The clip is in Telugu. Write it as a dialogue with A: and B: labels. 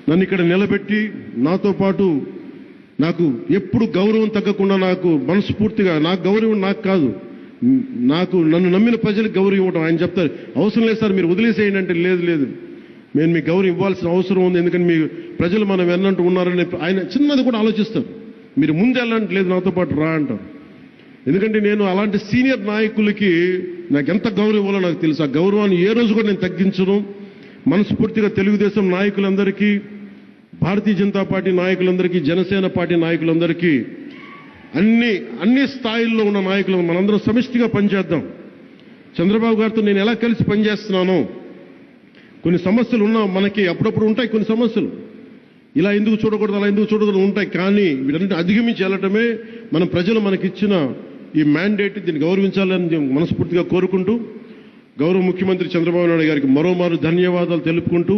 A: నన్ను ఇక్కడ నిలబెట్టి నాతో పాటు నాకు ఎప్పుడు గౌరవం తగ్గకుండా నాకు మనస్ఫూర్తిగా నాకు గౌరవం నాకు కాదు, నన్ను నమ్మిన ప్రజలకు గౌరవం ఇవ్వడం. ఆయన చెప్తారు అవసరం లేదు సార్ మీరు వదిలేసేయండి అంటే, లేదు నేను మీకు గౌరవం ఇవ్వాల్సిన అవసరం ఉంది, ఎందుకంటే మీ ప్రజలు మనం ఎన్నంటూ ఉన్నారని ఆయన చిన్నది కూడా ఆలోచిస్తారు. మీరు ముందు వెళ్ళంటే లేదు నాతో పాటు రా అంటారు. ఎందుకంటే నేను అలాంటి సీనియర్ నాయకులకి నాకు ఎంత గౌరవం ఇవ్వాలో నాకు తెలుసు. ఆ గౌరవాన్ని ఏ రోజు కూడా నేను తగ్గించను. మనస్ఫూర్తిగా తెలుగుదేశం నాయకులందరికీ, భారతీయ జనతా పార్టీ నాయకులందరికీ, జనసేన పార్టీ నాయకులందరికీ, అన్ని స్థాయిల్లో ఉన్న నాయకులు మనందరం సమిష్టిగా పనిచేద్దాం. చంద్రబాబు గారితో నేను ఎలా కలిసి పనిచేస్తున్నానో, కొన్ని సమస్యలు ఉన్నా మనకి అప్పుడప్పుడు ఉంటాయి, కొన్ని సమస్యలు ఇలా ఎందుకు చూడకూడదు అలా ఎందుకు చూడకూడదు ఉంటాయి. కానీ వీటన్నిటిని అధిగమించి వెళ్ళటమే మన ప్రజలు మనకిచ్చిన ఈ మ్యాండేట్. దీన్ని గౌరవించాలని మనస్ఫూర్తిగా కోరుకుంటూ, గౌరవ ముఖ్యమంత్రి చంద్రబాబు నాయుడు గారికి మరోమారు ధన్యవాదాలు తెలుపుకుంటూ